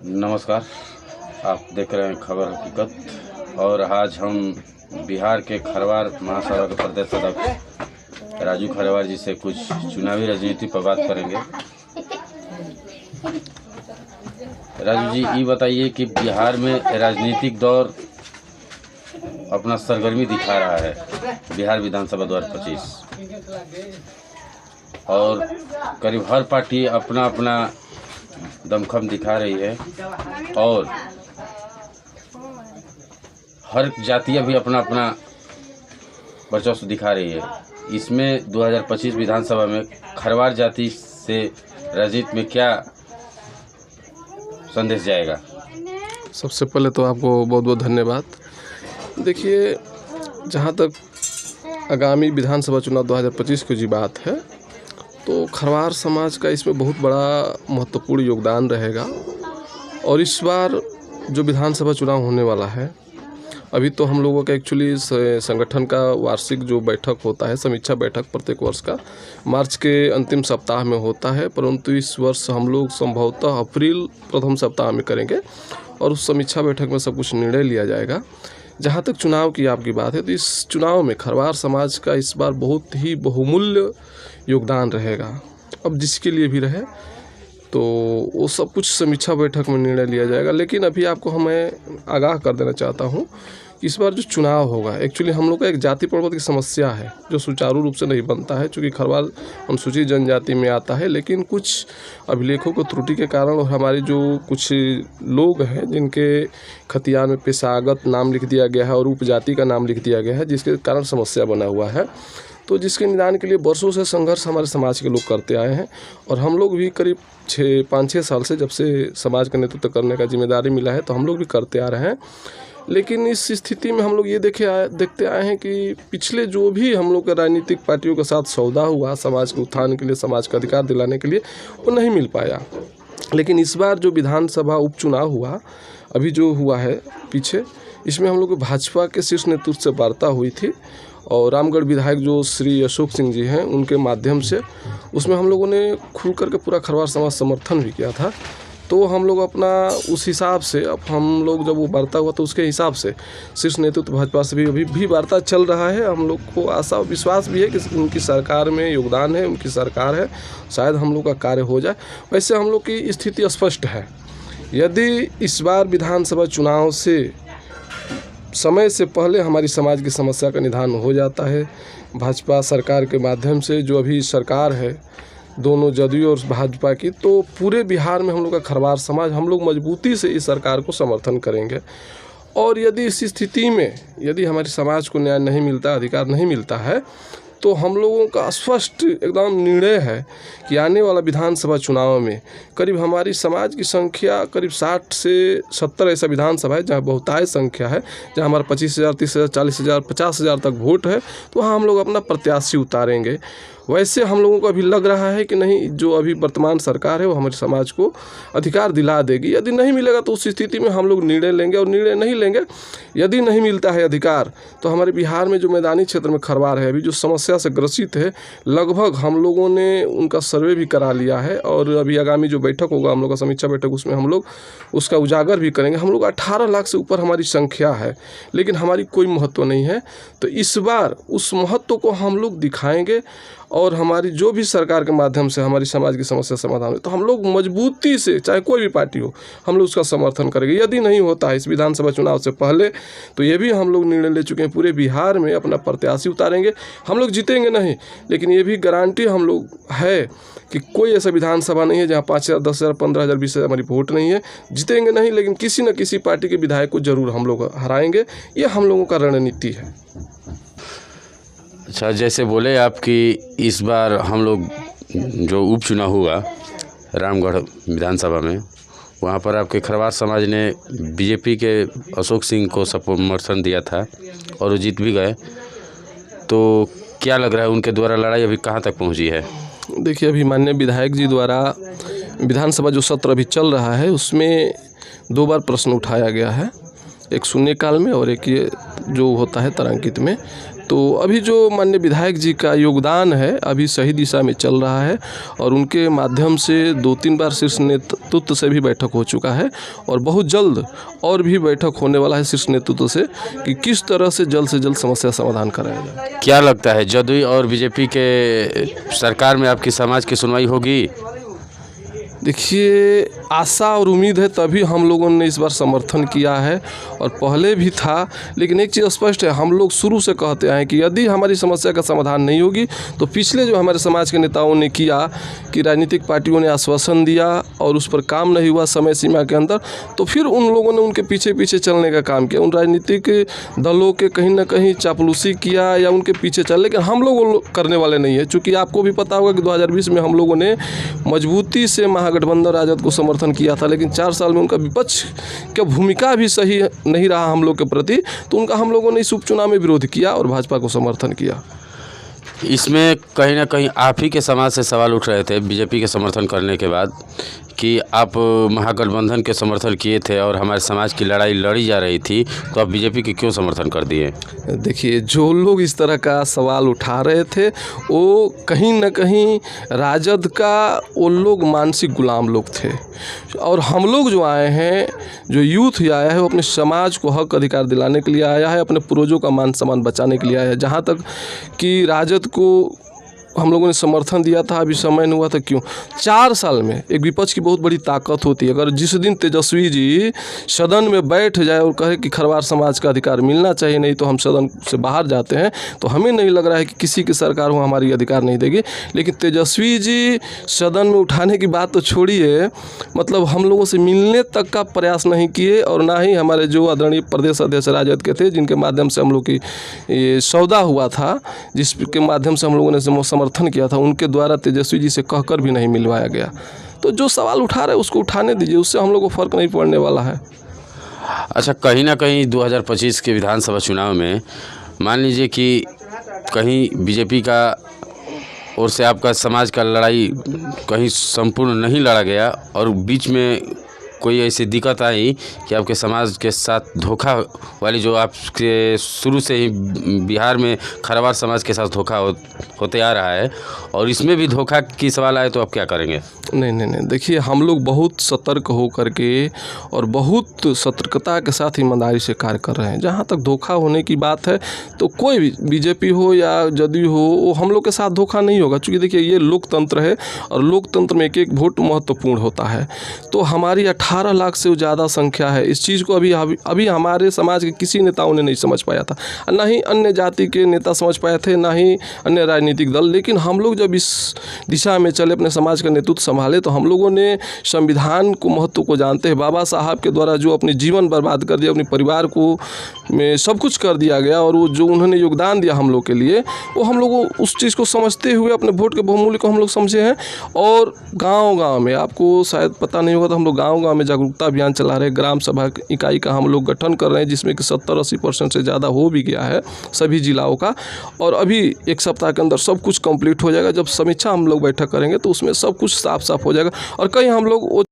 नमस्कार, आप देख रहे हैं खबर हकीकत। और आज हम बिहार के खरवार महासभा के प्रदेश अध्यक्ष राजू खरवार जी से कुछ चुनावी राजनीति पर बात करेंगे। राजू जी, ये बताइए कि बिहार में राजनीतिक दौर अपना सरगर्मी दिखा रहा है, बिहार विधानसभा 2025, और करीब हर पार्टी अपना अपना दमखम दिखा रही है और हर जातियाँ भी अपना अपना वर्चस्व दिखा रही है। इसमें 2025 विधानसभा में खरवार जाति से राजनीति में क्या संदेश जाएगा? सबसे पहले तो आपको बहुत बहुत धन्यवाद। देखिए, जहाँ तक आगामी विधानसभा चुनाव 2025 की जी बात है, तो खरवार समाज का इसमें बहुत बड़ा महत्वपूर्ण योगदान रहेगा। और इस बार जो विधानसभा चुनाव होने वाला है, अभी तो हम लोगों का एक्चुअली संगठन का वार्षिक जो बैठक होता है, समीक्षा बैठक प्रत्येक वर्ष का मार्च के अंतिम सप्ताह में होता है, परंतु इस वर्ष हम लोग संभवतः अप्रैल प्रथम सप्ताह में करेंगे और उस समीक्षा बैठक में सब कुछ निर्णय लिया जाएगा। जहाँ तक चुनाव की आपकी बात है, तो इस चुनाव में खरवार समाज का इस बार बहुत ही बहुमूल्य योगदान रहेगा। अब जिसके लिए भी रहे तो वो सब कुछ समीक्षा बैठक में निर्णय लिया जाएगा। लेकिन अभी आपको मैं आगाह कर देना चाहता हूँ कि इस बार जो चुनाव होगा, एक्चुअली हम लोग का एक जाति प्रपत्र की समस्या है जो सुचारू रूप से नहीं बनता है, चूँकि खरवार अनुसूचित जनजाति में आता है। लेकिन कुछ अभिलेखों को त्रुटि के कारण और हमारे जो कुछ लोग हैं जिनके खतियान में पेशागत नाम लिख दिया गया है और उपजाति का नाम लिख दिया गया है, जिसके कारण समस्या बना हुआ है, तो जिसके निदान के लिए वर्षों से संघर्ष हमारे समाज के लोग करते आए हैं। और हम लोग भी करीब 5-6 साल से, जब से समाज का नेतृत्व करने का जिम्मेदारी मिला है, तो हम लोग भी करते आ रहे हैं। लेकिन इस स्थिति में हम लोग ये देखते आए हैं कि पिछले जो भी हम लोग के राजनीतिक पार्टियों के साथ सौदा हुआ समाज के उत्थान के लिए, समाज का अधिकार दिलाने के लिए, वो नहीं मिल पाया। लेकिन इस बार जो विधानसभा उपचुनाव हुआ, अभी जो हुआ है पीछे, इसमें हम लोग को भाजपा के शीर्ष नेतृत्व से वार्ता हुई थी और रामगढ़ विधायक जो श्री अशोक सिंह जी हैं, उनके माध्यम से उसमें हम लोगों ने खुल करके पूरा खरवार समाज समर्थन भी किया था। तो हम लोग अपना उस हिसाब से, अब हम लोग जब वो वार्ता हुआ तो उसके हिसाब से शीर्ष नेतृत्व भाजपा से भी अभी भी वार्ता चल रहा है। हम लोग को आशा और विश्वास भी है कि उनकी सरकार में योगदान है, उनकी सरकार है, शायद हम लोग का कार्य हो जाए। वैसे हम लोग की स्थिति स्पष्ट है। यदि इस बार विधानसभा चुनाव से समय से पहले हमारी समाज की समस्या का निदान हो जाता है, भाजपा सरकार के माध्यम से, जो अभी सरकार है दोनों जदयू और भाजपा की, तो पूरे बिहार में हम लोग का खरवार समाज, हम लोग मजबूती से इस सरकार को समर्थन करेंगे। और यदि इस स्थिति में यदि हमारे समाज को न्याय नहीं मिलता, अधिकार नहीं मिलता है, तो हम लोगों का स्पष्ट एकदम निर्णय है कि आने वाला विधानसभा चुनाव में करीब हमारी समाज की संख्या करीब 60 से 70 ऐसा विधानसभा है जहाँ बहुतायत संख्या है, जहाँ हमारा 25,000, 30,000, 40,000, 50,000 तक वोट है, तो वहाँ हम लोग अपना प्रत्याशी उतारेंगे। वैसे हम लोगों को अभी लग रहा है कि नहीं, जो अभी वर्तमान सरकार है वो हमारे समाज को अधिकार दिला देगी। यदि नहीं मिलेगा तो उस स्थिति में हम लोग निर्णय लेंगे, और निर्णय नहीं लेंगे, यदि नहीं मिलता है अधिकार, तो हमारे बिहार में जो मैदानी क्षेत्र में खरवार है, अभी जो समस्या से ग्रसित है, लगभग हम लोगों ने उनका सर्वे भी करा लिया है। और अभी आगामी जो बैठक होगा हम लोग का समीक्षा बैठक, उसमें हम लोग उसका उजागर भी करेंगे। हम लोग 18 लाख से ऊपर हमारी संख्या है, लेकिन हमारी कोई महत्व नहीं है। तो इस बार उस महत्व को हम लोग दिखाएंगे और हमारी जो भी सरकार के माध्यम से हमारी समाज की समस्या समाधान हो, तो हम लोग मजबूती से, चाहे कोई भी पार्टी हो, हम लोग उसका समर्थन करेंगे। यदि नहीं होता है इस विधानसभा चुनाव से पहले, तो ये भी हम लोग निर्णय ले चुके हैं, पूरे बिहार में अपना प्रत्याशी उतारेंगे। हम लोग जीतेंगे नहीं, लेकिन ये भी गारंटी हम लोग है कि कोई ऐसा विधानसभा नहीं है जहाँ 5,000, 10,000, 15,000, 20,000 हमारी वोट नहीं है। जीतेंगे नहीं, लेकिन किसी न किसी पार्टी के विधायक को जरूर हम लोग हराएंगे। ये हम लोगों का रणनीति है। अच्छा, जैसे बोले आप कि इस बार हम लोग जो उपचुनाव हुआ रामगढ़ विधानसभा में, वहाँ पर आपके खरवार समाज ने बीजेपी के अशोक सिंह को समर्थन दिया था और वो जीत भी गए। तो क्या लग रहा है, उनके द्वारा लड़ाई अभी कहाँ तक पहुँची है? देखिए, अभी माननीय विधायक जी द्वारा विधानसभा जो सत्र अभी चल रहा है, उसमें 2 बार प्रश्न उठाया गया है, एक शून्यकाल में और एक ये जो होता है तारांकित में। तो अभी जो माननीय विधायक जी का योगदान है अभी सही दिशा में चल रहा है और उनके माध्यम से 2-3 बार शीर्ष नेतृत्व से भी बैठक हो चुका है और बहुत जल्द और भी बैठक होने वाला है शीर्ष नेतृत्व से कि किस तरह से जल्द समस्या समाधान कराया जाए। क्या लगता है जदयू और बीजेपी के सरकार में आपकी समाज की सुनवाई होगी? देखिए, आशा और उम्मीद है तभी हम लोगों ने इस बार समर्थन किया है और पहले भी था, लेकिन एक चीज़ स्पष्ट है, हम लोग शुरू से कहते आए कि यदि हमारी समस्या का समाधान नहीं होगी तो पिछले जो हमारे समाज के नेताओं ने किया कि राजनीतिक पार्टियों ने आश्वासन दिया और उस पर काम नहीं हुआ समय सीमा के अंदर, तो फिर उन लोगों ने उनके पीछे चलने का काम किया, उन राजनीतिक दलों के कहीं ना कहीं चापलूसी किया या उनके पीछे चल, लेकिन हम लोग करने वाले नहीं है। चूँकि आपको भी पता होगा कि 2020 में हम लोगों ने मजबूती से गठबंधन राजद को समर्थन किया था, लेकिन 4 साल में उनका विपक्ष की भूमिका भी सही नहीं रहा हम लोग के प्रति, तो उनका हम लोगों ने इस उपचुनाव में विरोध किया और भाजपा को समर्थन किया। इसमें कहीं ना कहीं आप ही के समाज से सवाल उठ रहे थे बीजेपी के समर्थन करने के बाद कि आप महागठबंधन के समर्थन किए थे और हमारे समाज की लड़ाई लड़ी जा रही थी, तो आप बीजेपी के क्यों समर्थन कर दिए? देखिए, जो लोग इस तरह का सवाल उठा रहे थे वो कहीं ना कहीं राजद का वो लोग मानसिक गुलाम लोग थे और हम लोग जो आए हैं, जो यूथ आया है, वो अपने समाज को हक अधिकार दिलाने के लिए आया है, अपने पूर्वजों का मान सम्मान बचाने के लिए आया है। जहाँ तक कि राजद को हम लोगों ने समर्थन दिया था, अभी समय नहीं हुआ था, क्यों? 4 साल में एक विपक्ष की बहुत बड़ी ताकत होती है। अगर जिस दिन तेजस्वी जी सदन में बैठ जाए और कहे कि खरवार समाज का अधिकार मिलना चाहिए, नहीं तो हम सदन से बाहर जाते हैं, तो हमें नहीं लग रहा है कि किसी की सरकार हो हमारी अधिकार नहीं देगी। लेकिन तेजस्वी जी सदन में उठाने की बात तो छोड़िए, मतलब हम लोगों से मिलने तक का प्रयास नहीं किए और ना ही हमारे जो आदरणीय प्रदेश अध्यक्ष राजद के थे, जिनके माध्यम से हम लोग की ये सौदा हुआ था, जिसके माध्यम से हम लोगों ने समर्थन किया था, उनके द्वारा तेजस्वी जी से कहकर भी नहीं मिलवाया गया। तो जो सवाल उठा रहे उसको उठाने दीजिए, उससे हम लोग को फ़र्क नहीं पड़ने वाला है। अच्छा, कहीं ना कहीं 2025 के विधानसभा चुनाव में मान लीजिए कि कहीं बीजेपी का ओर से आपका समाज का लड़ाई कहीं संपूर्ण नहीं लड़ा गया और बीच में कोई ऐसी दिक्कत आई कि आपके समाज के साथ धोखा वाली, जो आपके शुरू से ही बिहार में खरवार समाज के साथ धोखा होते आ रहा है और इसमें भी धोखा की सवाल आए, तो आप क्या करेंगे? नहीं, देखिए, हम लोग बहुत सतर्क हो करके और बहुत सतर्कता के साथ ईमानदारी से कार्य कर रहे हैं। जहाँ तक धोखा होने की बात है तो कोई भी बीजेपी हो या जदयू हो, वो हम लोग के साथ धोखा नहीं होगा। क्योंकि देखिए, ये लोकतंत्र है और लोकतंत्र में एक वोट महत्वपूर्ण होता है। तो हमारी 18 लाख से ज़्यादा संख्या है। इस चीज़ को अभी हमारे समाज के किसी नेताओं ने नहीं समझ पाया था, ना ही अन्य जाति के नेता समझ पाए थे, ना ही अन्य राजनीतिक दल। लेकिन हम लोग जब इस दिशा में चले, अपने समाज का नेतृत्व संभाले, तो हम लोगों ने संविधान को महत्व को जानते हैं। बाबा साहब के द्वारा जो अपने जीवन बर्बाद कर दिया, अपने परिवार को में सब कुछ कर दिया गया और वो जो उन्होंने योगदान दिया हम लोग के लिए, वो हम लोग उस चीज़ को समझते हुए अपने वोट के बहुमूल्य को हम लोग समझे हैं। और गांव-गांव में, आपको शायद पता नहीं होगा, तो हम लोग गांव-गांव में जागरूकता अभियान चला रहे हैं। ग्राम सभा इकाई का हम लोग गठन कर रहे हैं, जिसमें कि 70-80% से ज़्यादा हो भी गया है सभी जिलाओं का। और अभी 1 सप्ताह के अंदर सब कुछ कंप्लीट हो जाएगा। जब समीक्षा हम लोग बैठक करेंगे तो उसमें सब कुछ साफ हो जाएगा और कहीं हम लोग